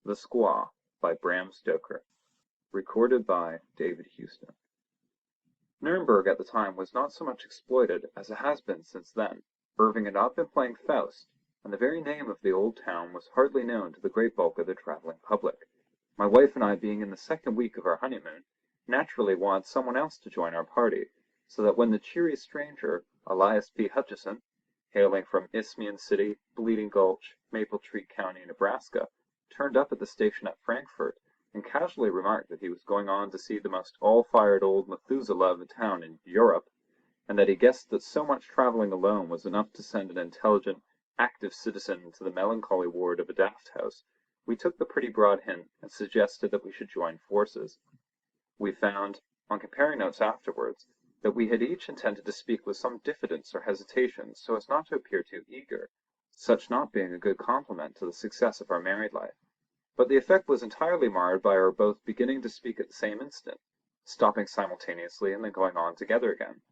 The Squaw by Bram Stoker. Recorded by David Houston. Nuremberg at the time was not so much exploited as it has been since then. Irving had not been playing Faust, and the very name of the old town was hardly known to the great bulk of the travelling public. My wife and I, being in the second week of our honeymoon, naturally wanted someone else to join our party, so that when the cheery stranger, Elias P. Hutcheson, hailing from Isthmian City, Bleeding Gulch, Maple Tree County, Nebraska, turned up at the station at Frankfort, and casually remarked that he was going on to see the most all-fired old Methuselah of a town in Europe, and that he guessed that so much travelling alone was enough to send an intelligent, active citizen into the melancholy ward of a daft house, we took the pretty broad hint and suggested that we should join forces. We found, on comparing notes afterwards, that we had each intended to speak with some diffidence or hesitation so as not to appear too eager, such not being a good compliment to the success of our married life. But the effect was entirely marred by our both beginning to speak at the same instant, stopping simultaneously and then going on together again.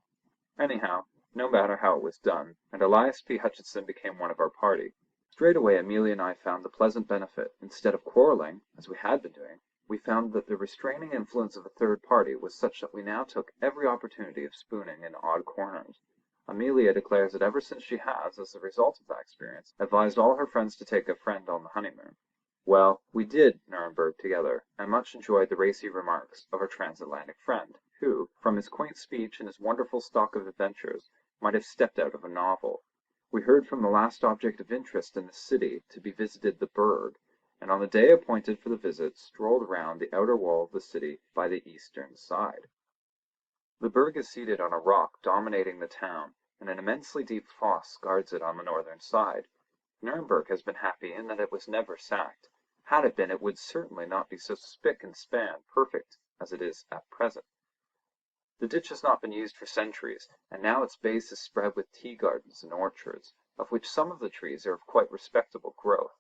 Anyhow, no matter how it was done, and Elias P. Hutcheson became one of our party. Straightway Amelia and I found the pleasant benefit. Instead of quarrelling, as we had been doing, we found that the restraining influence of a third party was such that we now took every opportunity of spooning in odd corners. Amelia declares that ever since she has, as a result of that experience, advised all her friends to take a friend on the honeymoon. Well, we did Nuremberg together, and much enjoyed the racy remarks of our transatlantic friend, who, from his quaint speech and his wonderful stock of adventures, might have stepped out of a novel. We heard from the last object of interest in the city to be visited the Burg, and on the day appointed for the visit strolled round the outer wall of the city by the eastern side. The Burg is seated on a rock dominating the town, and an immensely deep fosse guards it on the northern side. Nuremberg has been happy in that it was never sacked. Had it been, it would certainly not be so spick and span perfect as it is at present. The ditch has not been used for centuries, and now its base is spread with tea gardens and orchards, of which some of the trees are of quite respectable growth.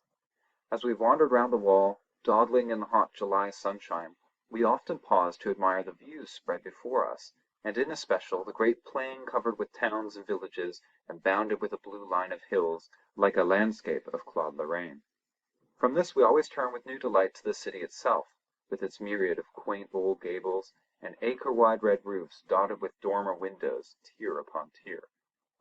As we wandered round the wall, dawdling in the hot July sunshine, we often paused to admire the views spread before us, and in especial the great plain covered with towns and villages and bounded with a blue line of hills, like a landscape of Claude Lorraine. From this we always turn with new delight to the city itself, with its myriad of quaint old gables, and acre-wide red roofs dotted with dormer windows, tier upon tier.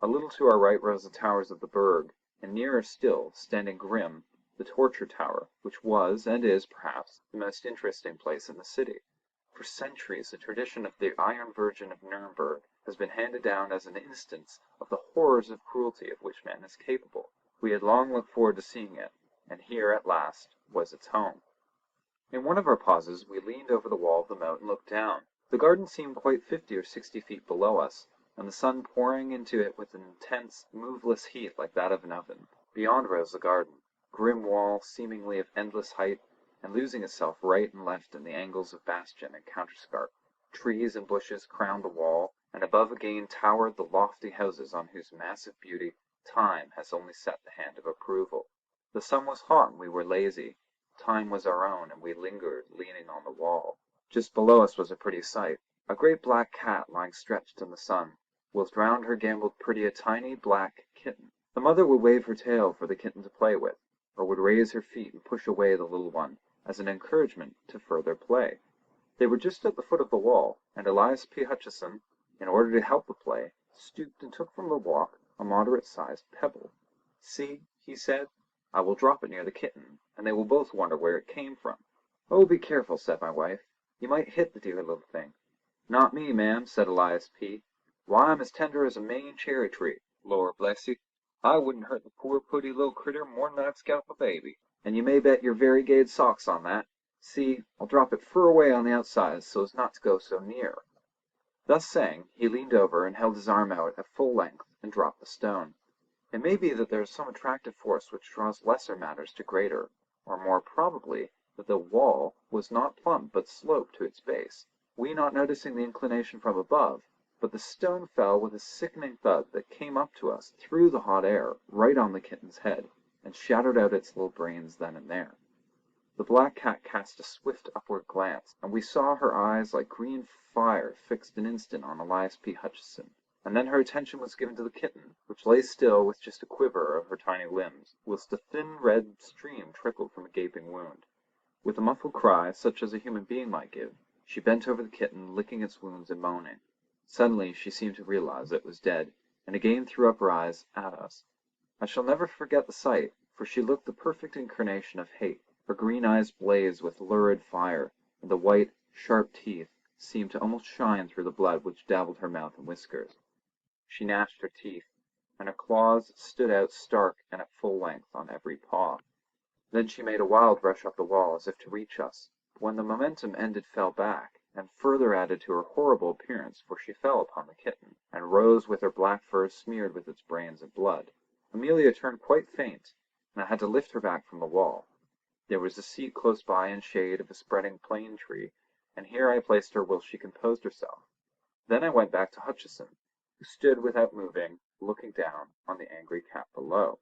A little to our right rose the towers of the Burg, and nearer still, standing grim, the Torture Tower, which was, and is, perhaps, the most interesting place in the city. For centuries the tradition of the Iron Virgin of Nuremberg has been handed down as an instance of the horrors of cruelty of which man is capable. We had long looked forward to seeing it, and here, at last, was its home. In one of our pauses we leaned over the wall of the moat and looked down. The garden seemed quite 50 or 60 feet below us, and the sun pouring into it with an intense, moveless heat like that of an oven. Beyond rose the garden, grim wall seemingly of endless height, and losing itself right and left in the angles of bastion and counterscarp. Trees and bushes crowned the wall, and above again towered the lofty houses on whose massive beauty time has only set the hand of approval. The sun was hot and we were lazy. Time was our own, and we lingered, leaning on the wall. Just below us was a pretty sight. A great black cat lying stretched in the sun, whilst round her gambolled pretty a tiny black kitten. The mother would wave her tail for the kitten to play with, or would raise her feet and push away the little one, as an encouragement to further play. They were just at the foot of the wall, and Elias P. Hutcheson, in order to help the play, stooped and took from the walk a moderate-sized pebble. "See," he said, "I will drop it near the kitten, and they will both wonder where it came from." "Oh, be careful," said my wife. "You might hit the dear little thing." "Not me, ma'am," said Elias P. "Why, I'm as tender as a Maine cherry tree. Lor bless you, I wouldn't hurt the poor putty little critter more'n I'd scalp a baby. And you may bet your variegated socks on that. See, I'll drop it fur away on the outside so as not to go so near." Thus saying, he leaned over and held his arm out at full length and dropped the stone. It may be that there is some attractive force which draws lesser matters to greater, or more probably that the wall was not plump but sloped to its base, we not noticing the inclination from above, but the stone fell with a sickening thud that came up to us through the hot air right on the kitten's head, and shattered out its little brains then and there. The black cat cast a swift upward glance, and we saw her eyes like green fire fixed an instant on Elias P. Hutcheson, and then her attention was given to the kitten, which lay still with just a quiver of her tiny limbs, whilst a thin red stream trickled from a gaping wound. With a muffled cry, such as a human being might give, she bent over the kitten, licking its wounds and moaning. Suddenly she seemed to realize that it was dead, and again threw up her eyes at us. I shall never forget the sight, for she looked the perfect incarnation of hate. Her green eyes blazed with lurid fire, and the white, sharp teeth seemed to almost shine through the blood which dabbled her mouth and whiskers. She gnashed her teeth, and her claws stood out stark and at full length on every paw. Then she made a wild rush up the wall as if to reach us, but when the momentum ended fell back, and further added to her horrible appearance, for she fell upon the kitten, and rose with her black fur smeared with its brains and blood. Amelia turned quite faint, and I had to lift her back from the wall. There was a seat close by in shade of a spreading plane tree, and here I placed her while she composed herself. Then I went back to Hutcheson, who stood without moving, looking down on the angry cat below.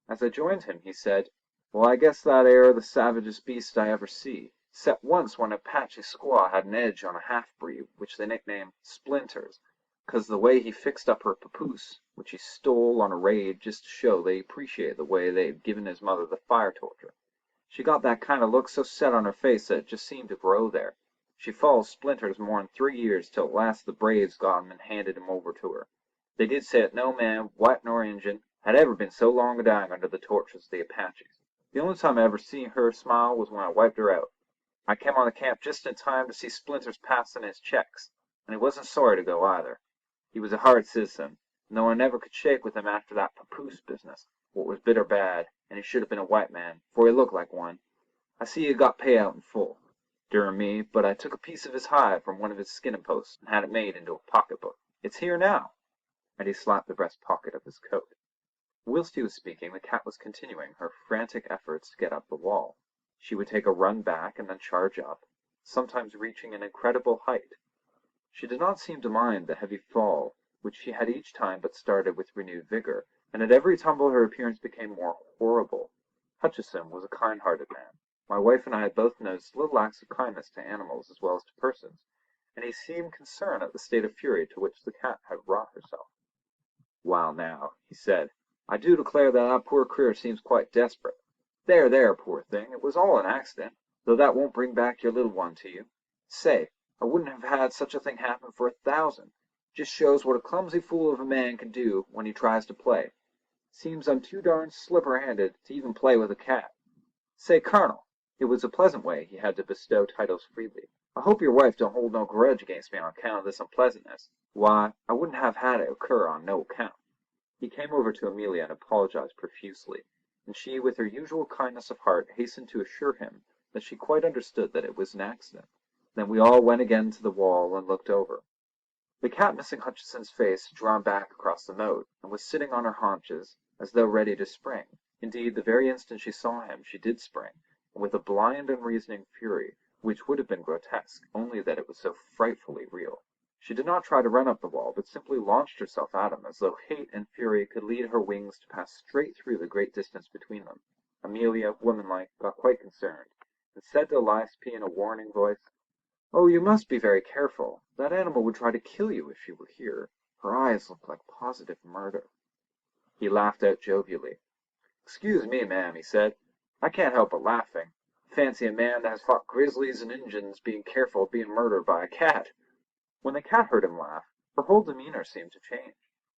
As I joined him, he said, "Well, I guess that air the savagest beast I ever see, 'cept once when an Apache squaw had an edge on a half-breed which they nicknamed Splinters, 'cause the way he fixed up her papoose, which he stole on a raid just to show they appreciated the way they'd given his mother the fire torture. She got that kind of look so set on her face that it just seemed to grow there. She followed Splinters more'n 3 years, till at last the braves got him and handed him over to her. They did say that no man, white nor Injun, had ever been so long a-dying under the tortures of the Apaches. The only time I ever seen her smile was when I wiped her out. I came on the camp just in time to see Splinters passing his checks, and he wasn't sorry to go either. He was a hard citizen, and though I never could shake with him after that papoose business, what was bitter bad, and he should have been a white man, for he looked like one. I see he got payout in full, durn me, but I took a piece of his hide from one of his skinning posts and had it made into a pocketbook. It's here now," and he slapped the breast pocket of his coat. Whilst he was speaking, the cat was continuing her frantic efforts to get up the wall. She would take a run back and then charge up, sometimes reaching an incredible height. She did not seem to mind the heavy fall, which she had each time but started with renewed vigor, and at every tumble her appearance became more horrible. Hutcheson was a kind-hearted man. My wife and I had both noticed little acts of kindness to animals as well as to persons, and he seemed concerned at the state of fury to which the cat had wrought herself. "Wall now," he said, "I do declare that poor creatur seems quite desperate. There, there, poor thing, it was all an accident, though that won't bring back your little one to you. Say, I wouldn't have had such a thing happen for 1,000. Just shows what a clumsy fool of a man can do when he tries to play. Seems I'm too darn slipper-handed to even play with a cat. Say, Colonel," it was a pleasant way he had to bestow titles freely, "I hope your wife don't hold no grudge against me on account of this unpleasantness. Why, I wouldn't have had it occur on no account." He came over to Amelia and apologized profusely, and she, with her usual kindness of heart, hastened to assure him that she quite understood that it was an accident. Then we all went again to the wall and looked over. The cat, missing Hutcheson's face, had drawn back across the moat, and was sitting on her haunches, as though ready to spring. Indeed, the very instant she saw him she did spring, and with a blind unreasoning fury, which would have been grotesque, only that it was so frightfully real. She did not try to run up the wall, but simply launched herself at him, as though hate and fury could lead her wings to pass straight through the great distance between them. Amelia, womanlike, got quite concerned, and said to Elias P. in a warning voice, "Oh, you must be very careful. That animal would try to kill you if she were here. Her eyes look like positive murder." He laughed out jovially. "Excuse me, ma'am," he said. "I can't help but laughing. Fancy a man that has fought grizzlies and Injuns being careful of being murdered by a cat!" When the cat heard him laugh, her whole demeanor seemed to change.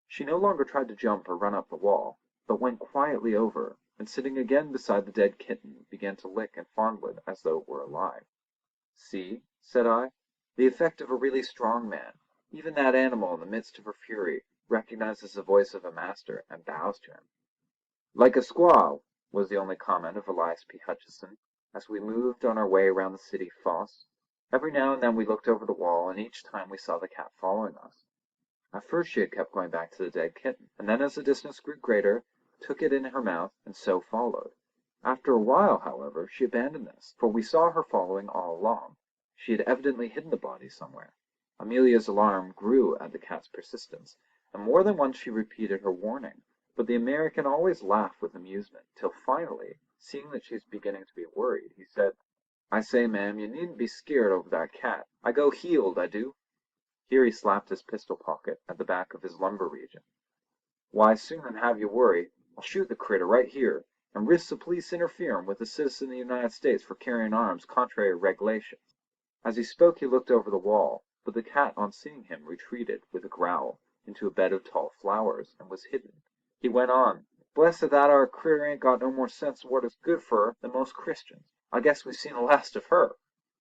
She no longer tried to jump or run up the wall, but went quietly over, and sitting again beside the dead kitten, began to lick and fondle it as though it were alive. "See," said I, "the effect of a really strong man. Even that animal, in the midst of her fury, recognizes the voice of a master, and bows to him." "Like a squaw," was the only comment of Elias P. Hutcheson, as we moved on our way round the city fosse. Every now and then we looked over the wall, and each time we saw the cat following us. At first she had kept going back to the dead kitten, and then as the distance grew greater, took it in her mouth, and so followed. After a while, however, she abandoned this, for we saw her following all along. She had evidently hidden the body somewhere. Amelia's alarm grew at the cat's persistence, and more than once she repeated her warning, but the American always laughed with amusement, till finally, seeing that she was beginning to be worried, he said, "I say, ma'am, you needn't be skeered over that cat. I go heeled, I do." Here he slapped his pistol pocket at the back of his lumbar region. "Why, sooner'n have you worry, I'll shoot the critter right here, and risks the police interfering with a citizen of the United States for carrying arms contrary to regulations." As he spoke he looked over the wall, but the cat on seeing him retreated, with a growl, into a bed of tall flowers, and was hidden. He went on, "Blest if that ar critter ain't got no more sense of what is good for her than most Christians. I guess we've seen the last of her.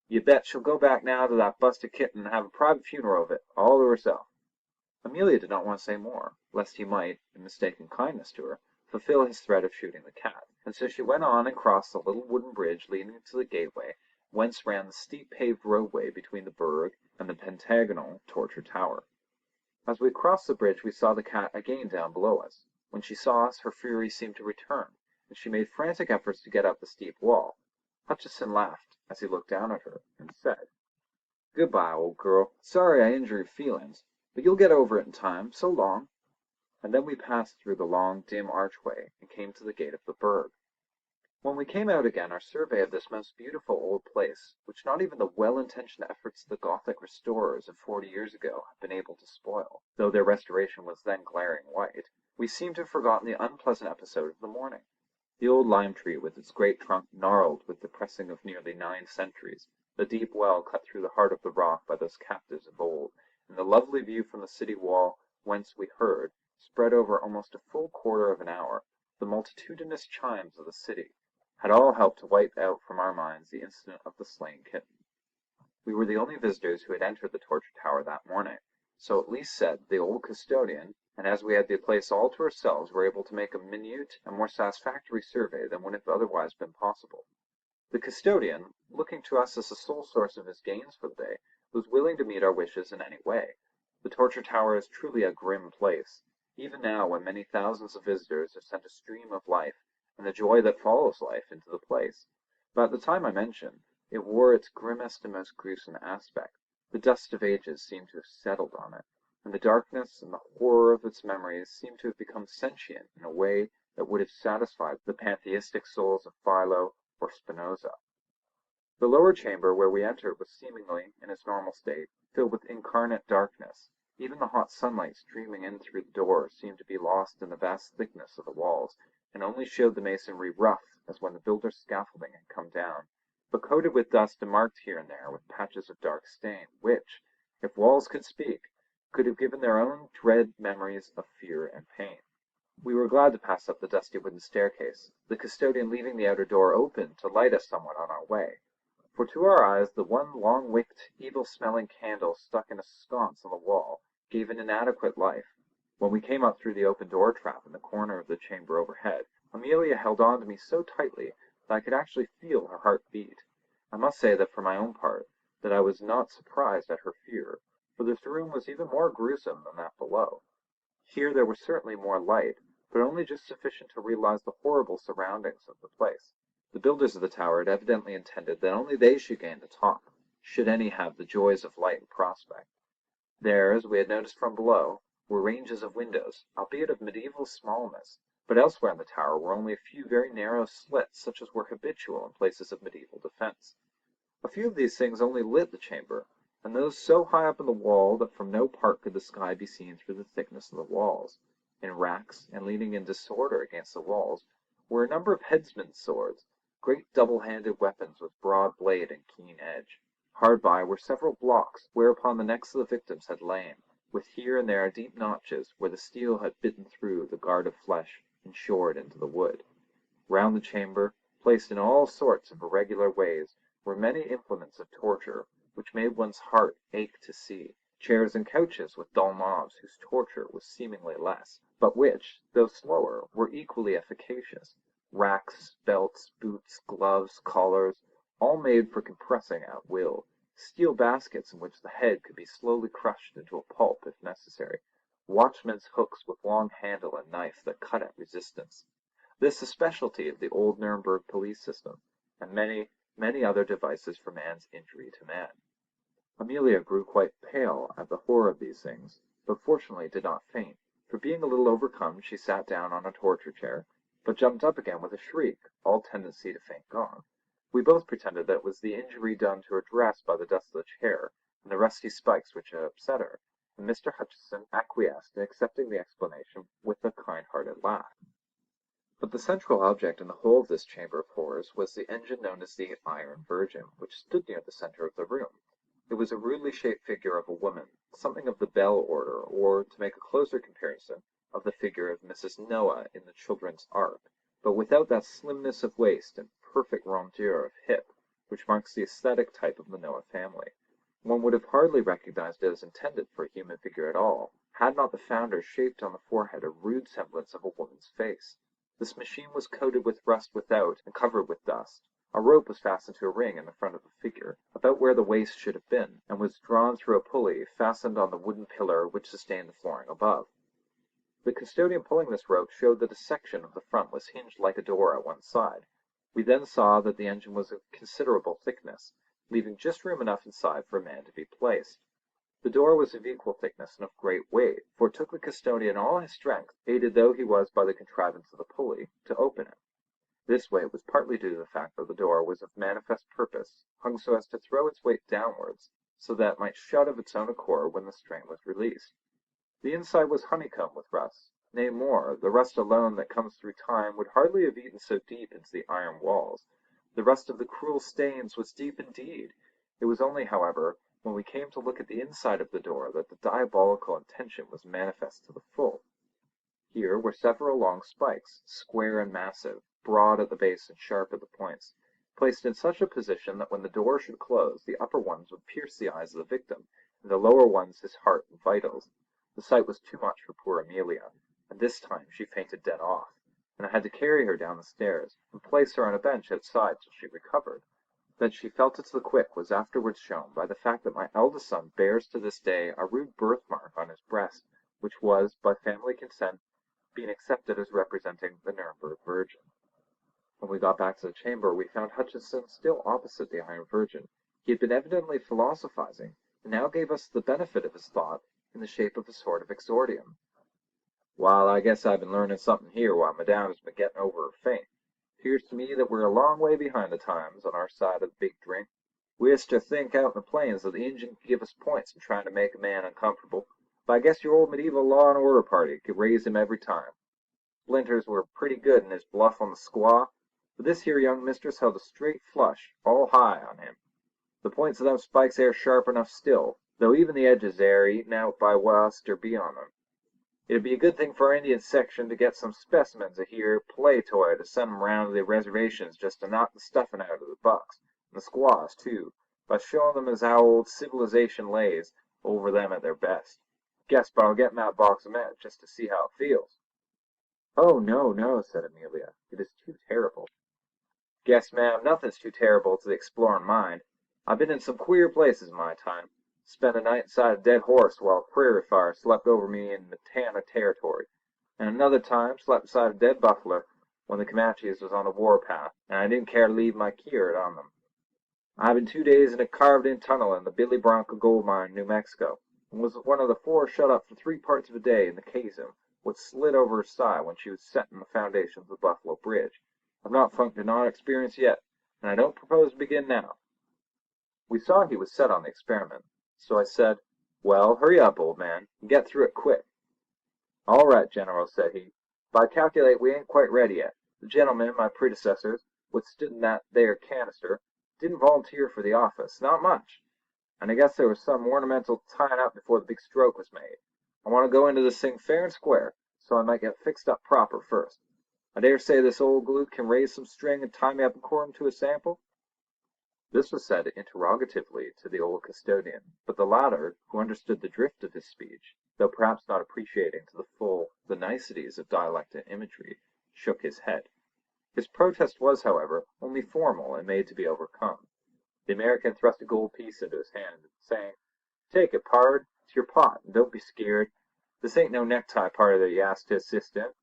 You bet she'll go back now to that busted kitten and have a private funeral of it, all to herself." Amelia did not want to say more, lest he might, in mistaken kindness to her, fulfil his threat of shooting the cat, and so she went on and crossed the little wooden bridge leading to the gateway, whence ran the steep paved roadway between the burg and the pentagonal torture tower. As we crossed the bridge we saw the cat again down below us. When she saw us her fury seemed to return, and she made frantic efforts to get up the steep wall. Hutcheson laughed as he looked down at her, and said, "Good-bye, old girl. Sorry I injured your feelings, but you'll get over it in time. So long." And then we passed through the long, dim archway, and came to the gate of the burg. When we came out again our survey of this most beautiful old place, which not even the well-intentioned efforts of the Gothic restorers of 40 years ago have been able to spoil, though their restoration was then glaring white, we seemed to have forgotten the unpleasant episode of the morning. The old lime tree with its great trunk gnarled with the pressing of nearly 9 centuries, the deep well cut through the heart of the rock by those captives of old, and the lovely view from the city wall whence we heard, spread over almost a full quarter of an hour, the multitudinous chimes of the city, had all helped to wipe out from our minds the incident of the slain kitten. We were the only visitors who had entered the torture tower that morning, so at least said the old custodian, and as we had the place all to ourselves were able to make a minute and more satisfactory survey than would have otherwise been possible. The custodian, looking to us as the sole source of his gains for the day, was willing to meet our wishes in any way. The torture tower is truly a grim place, even now when many thousands of visitors have sent a stream of life, and the joy that follows life, into the place. But at the time I mention, it wore its grimmest and most gruesome aspect. The dust of ages seemed to have settled on it, and the darkness and the horror of its memories seemed to have become sentient in a way that would have satisfied the pantheistic souls of Philo or Spinoza. The lower chamber where we entered was seemingly, in its normal state, filled with incarnate darkness. Even the hot sunlight streaming in through the door seemed to be lost in the vast thickness of the walls, and only showed the masonry rough as when the builder's scaffolding had come down, but coated with dust and marked here and there with patches of dark stain, which, if walls could speak, could have given their own dread memories of fear and pain. We were glad to pass up the dusty wooden staircase, the custodian leaving the outer door open to light us somewhat on our way, for to our eyes the one long-wicked, evil-smelling candle stuck in a sconce on the wall gave an inadequate life. When we came up through the open door trap in the corner of the chamber overhead, Amelia held on to me so tightly that I could actually feel her heart beat. I must say that for my own part, that I was not surprised at her fear, for this room was even more gruesome than that below. Here there was certainly more light, but only just sufficient to realize the horrible surroundings of the place. The builders of the tower had evidently intended that only they should gain the top, should any have the joys of light in prospect. There, as we had noticed from below, were ranges of windows, albeit of medieval smallness, but elsewhere in the tower were only a few very narrow slits such as were habitual in places of medieval defence. A few of these things only lit the chamber, and those so high up in the wall that from no part could the sky be seen through the thickness of the walls. In racks, and leaning in disorder against the walls, were a number of headsmen's swords, great double-handed weapons with broad blade and keen edge. Hard by were several blocks whereupon the necks of the victims had lain, with here and there deep notches where the steel had bitten through the guard of flesh and shored into the wood. Round the chamber, placed in all sorts of irregular ways, were many implements of torture, which made one's heart ache to see, chairs and couches with dull knobs whose torture was seemingly less, but which, though slower, were equally efficacious, racks, belts, boots, gloves, collars, all made for compressing at will, steel baskets in which the head could be slowly crushed into a pulp if necessary, watchmen's hooks with long handle and knife that cut at resistance. This a specialty of the old Nuremberg police system, and many, many other devices for man's injury to man. Amelia grew quite pale at the horror of these things, but fortunately did not faint, for being a little overcome she sat down on a torture chair, but jumped up again with a shriek, all tendency to faint gone. We both pretended that it was the injury done to her dress by the dust of the chair, and the rusty spikes which had upset her, and Mr. Hutcheson acquiesced in accepting the explanation with a kind-hearted laugh. But the central object in the whole of this chamber of horrors was the engine known as the Iron Virgin, which stood near the centre of the room. It was a rudely shaped figure of a woman, something of the Bell order, or, to make a closer comparison, of the figure of Mrs. Noah in the Children's Ark, but without that slimness of waist and perfect rondeur of hip which marks the aesthetic type of the Noah family. One would have hardly recognized it as intended for a human figure at all, had not the founder shaped on the forehead a rude semblance of a woman's face. This machine was coated with rust without and covered with dust. A rope was fastened to a ring in the front of the figure, about where the waist should have been, and was drawn through a pulley fastened on the wooden pillar which sustained the flooring above. The custodian pulling this rope showed that a section of the front was hinged like a door at one side. We then saw that the engine was of considerable thickness, leaving just room enough inside for a man to be placed. The door was of equal thickness and of great weight, for it took the custodian all his strength, aided though he was by the contrivance of the pulley, to open it. This weight was partly due to the fact that the door was of manifest purpose, hung so as to throw its weight downwards, so that it might shut of its own accord when the strain was released. The inside was honeycombed with rust. Nay more, the rust alone that comes through time would hardly have eaten so deep into the iron walls. The rust of the cruel stains was deep indeed. It was only, however, when we came to look at the inside of the door that the diabolical intention was manifest to the full. Here were several long spikes, square and massive, broad at the base and sharp at the points, placed in such a position that when the door should close, the upper ones would pierce the eyes of the victim, and the lower ones his heart and vitals. The sight was too much for poor Amelia, and this time she fainted dead off, and I had to carry her down the stairs, and place her on a bench outside till she recovered. That she felt it to the quick was afterwards shown by the fact that my eldest son bears to this day a rude birthmark on his breast, which was, by family consent, being accepted as representing the Nuremberg Virgin. When we got back to the chamber, we found Hutcheson still opposite the Iron Virgin. He had been evidently philosophizing, and now gave us the benefit of his thought in the shape of a sort of exordium. "Wall, I guess I've been learning something here while Madame has been getting over her faint. 'Pears to me that we're a long way behind the times on our side of the big drink. We used to think out in the plains that the Injun could give us points in trying to make a man uncomfortable, but I guess your old medieval law and order party could raise him every time. Splinters were pretty good in his bluff on the squaw, but this here young mistress held a straight flush, all high on him. The points of them spikes air sharp enough still, though even the edges air eaten out by what's ter be on 'em. It'd be a good thing for our Indian section to get some specimens of here play toy to send 'em round to the reservations just to knock the stuffin' out of the bucks, and the squaws too, by showing them as how old civilization lays over them at their best. Guess but I'll get 'em that box of match just to see how it feels." "Oh, no, no," said Amelia. "It is too terrible." "Guess, ma'am, nothing's too terrible to the explorin' mind. I've been in some queer places in my time. Spent a night inside a dead horse while a prairie fire slept over me in Montana Territory, and another time slept beside a dead buffalo when the Comanches was on the war path, and I didn't care to leave my kyard on them. I've been 2 days in a carved-in tunnel in the Billy Bronco gold mine in New Mexico, and was one of the 4 shut up for 3 parts of a day in the chasm what slid over her side when she was setting the foundations of the Buffalo Bridge. I've not funked an odd experience yet, and I don't propose to begin now." We saw he was set on the experiment, so I said, "Well, hurry up, old man, and get through it quick." "All right, General," said he, "but I calculate we ain't quite ready yet. The gentlemen, my predecessors, what stood in that there canister, didn't volunteer for the office, not much, and I guess there was some ornamental tying up before the big stroke was made. I want to go into this thing fair and square, so I might get fixed up proper first. I dare say this old galoot can raise some string and tie me up according to a sample?" This was said interrogatively to the old custodian, but the latter, who understood the drift of his speech, though perhaps not appreciating to the full the niceties of dialect and imagery, shook his head. His protest was, however, only formal and made to be overcome. The American thrust a gold piece into his hand, saying, "Take it, pard. It's your pot, and don't be skeered. This ain't no necktie party that you asked to assist in."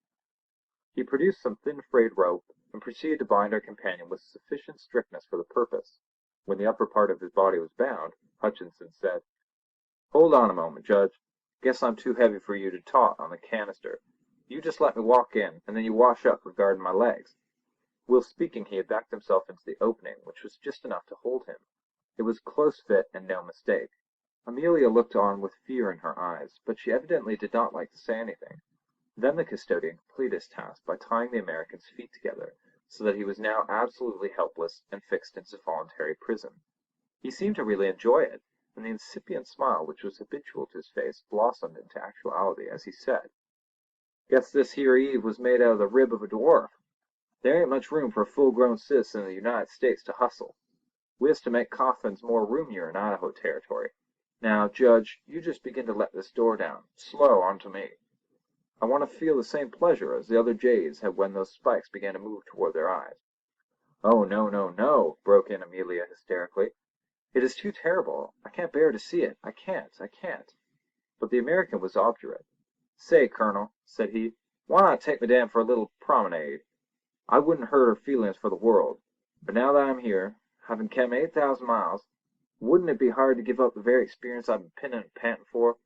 He produced some thin frayed rope, and proceeded to bind our companion with sufficient strictness for the purpose. When the upper part of his body was bound, Hutcheson said, "Hold on a moment, Judge. Guess I'm too heavy for you to taut on the canister. You just let me walk in, and then you wash up regarding my legs." While speaking he had backed himself into the opening, which was just enough to hold him. It was close fit and no mistake. Amelia looked on with fear in her eyes, but she evidently did not like to say anything. Then the custodian completed his task by tying the American's feet together, so that he was now absolutely helpless and fixed into voluntary prison. He seemed to really enjoy it, and the incipient smile which was habitual to his face blossomed into actuality as he said, "Guess this here Eve was made out of the rib of a dwarf. There ain't much room for a full-grown citizen of the United States to hustle. We is to make coffins more roomier in Idaho territory. Now, Judge, you just begin to let this door down, slow onto me. I want to feel the same pleasure as the other jays had when those spikes began to move toward their eyes." "Oh, no, no, no!" broke in Amelia hysterically. "It is too terrible. I can't bear to see it. I can't." But the American was obdurate. "Say, Colonel," said he, "why not take Madame for a little promenade? I wouldn't hurt her feelings for the world. But now that I'm here, having come 8,000 miles, wouldn't it be hard to give up the very experience I've been pinning and panting for?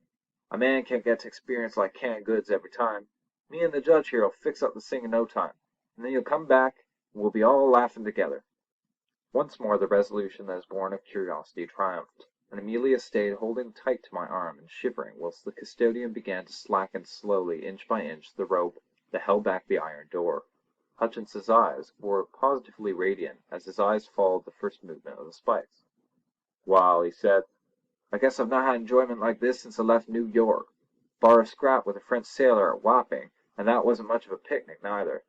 A man can't get to experience like canned goods every time. Me and the judge here'll fix up the thing in no time, and then you'll come back, and we'll be all laughing together." Once more the resolution that is born of curiosity triumphed, and Amelia stayed holding tight to my arm and shivering whilst the custodian began to slacken slowly inch by inch the rope that held back the iron door. Hutchinson's eyes were positively radiant as his eyes followed the first movement of the spikes. "Wall," he said, "I guess I've not had enjoyment like this since I left New York. Bar a scrap with a French sailor at Wapping, and that wasn't much of a picnic neither.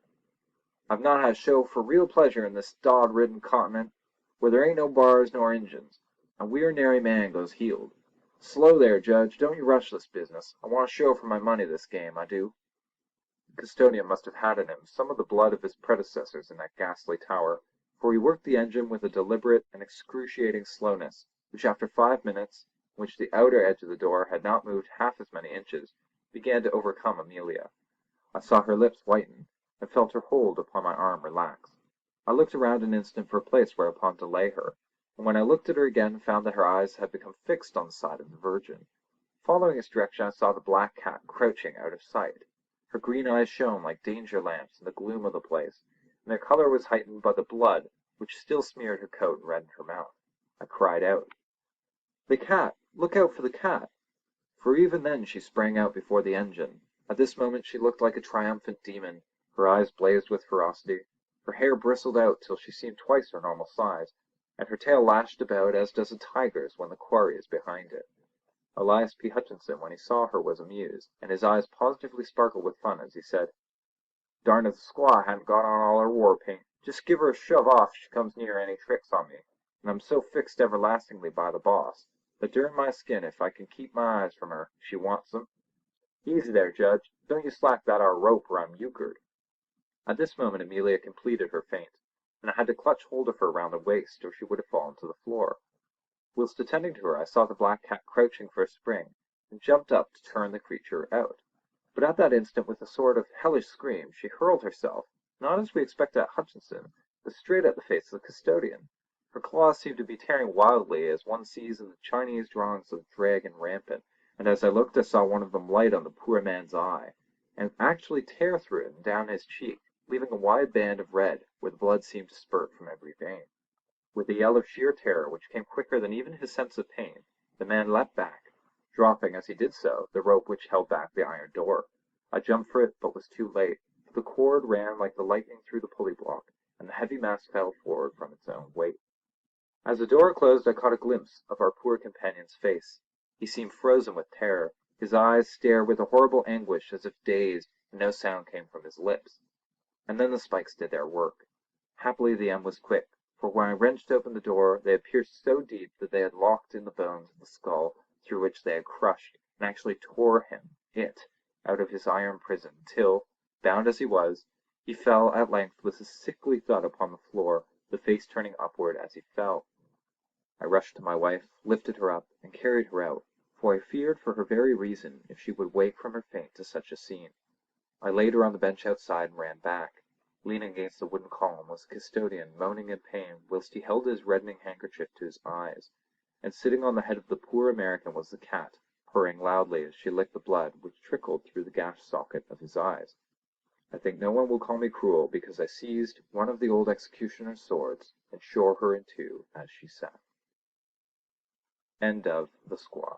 I've not had a show for real pleasure in this dod-ridden continent, where there ain't no bars nor Injuns, and where nary man goes heeled. Slow there, Judge, don't you rush this business. I want a show for my money this game, I do." The custodian must have had in him some of the blood of his predecessors in that ghastly tower, for he worked the engine with a deliberate and excruciating slowness, which after 5 minutes, in which the outer edge of the door had not moved half as many inches, began to overcome Amelia. I saw her lips whiten, and felt her hold upon my arm relax. I looked around an instant for a place whereupon to lay her, and when I looked at her again found that her eyes had become fixed on the side of the Virgin. Following its direction I saw the black cat crouching out of sight. Her green eyes shone like danger lamps in the gloom of the place, and their colour was heightened by the blood which still smeared her coat and reddened her mouth. I cried out, "The cat! Look out for the cat!" For even then she sprang out before the engine. At this moment she looked like a triumphant demon. Her eyes blazed with ferocity, her hair bristled out till she seemed twice her normal size, and her tail lashed about as does a tiger's when the quarry is behind it. Elias P. Hutchinson, when he saw her, was amused, and his eyes positively sparkled with fun as he said, "Darned if the squaw hadn't got on all her war paint. Just give her a shove off if she comes near any tricks on me, and I'm so fixed everlastingly by the boss, that durn my skin if I can keep my eyes from her if she wants them. Easy there, Judge, don't you slack that ar rope or I'm euchred." At this moment Amelia completed her feint, and I had to clutch hold of her round the waist or she would have fallen to the floor. Whilst attending to her I saw the black cat crouching for a spring, and jumped up to turn the creature out. But at that instant, with a sort of hellish scream, she hurled herself, not as we expected at Hutchinson, but straight at the face of the custodian. Her claws seemed to be tearing wildly as one sees in the Chinese drawings of the dragon rampant, and as I looked I saw one of them light on the poor man's eye, and actually tear through it and down his cheek, leaving a wide band of red where the blood seemed to spurt from every vein. With a yell of sheer terror which came quicker than even his sense of pain, the man leapt back, dropping as he did so the rope which held back the iron door. I jumped for it, but was too late, for the cord ran like the lightning through the pulley block, and the heavy mass fell forward from its own weight. As the door closed I caught a glimpse of our poor companion's face. He seemed frozen with terror. His eyes stared with a horrible anguish as if dazed, and no sound came from his lips. And then the spikes did their work. Happily the end was quick, for when I wrenched open the door they had pierced so deep that they had locked in the bones of the skull through which they had crushed, and actually tore him, out of his iron prison, till, bound as he was, he fell at length with a sickly thud upon the floor, the face turning upward as he fell. I rushed to my wife, lifted her up, and carried her out, for I feared for her very reason if she would wake from her faint to such a scene. I laid her on the bench outside and ran back. Leaning against the wooden column was the custodian, moaning in pain, whilst he held his reddening handkerchief to his eyes, and sitting on the head of the poor American was the cat, purring loudly as she licked the blood which trickled through the gashed socket of his eyes. I think no one will call me cruel because I seized one of the old executioner's swords and shore her in two as she sat. End of The Squaw.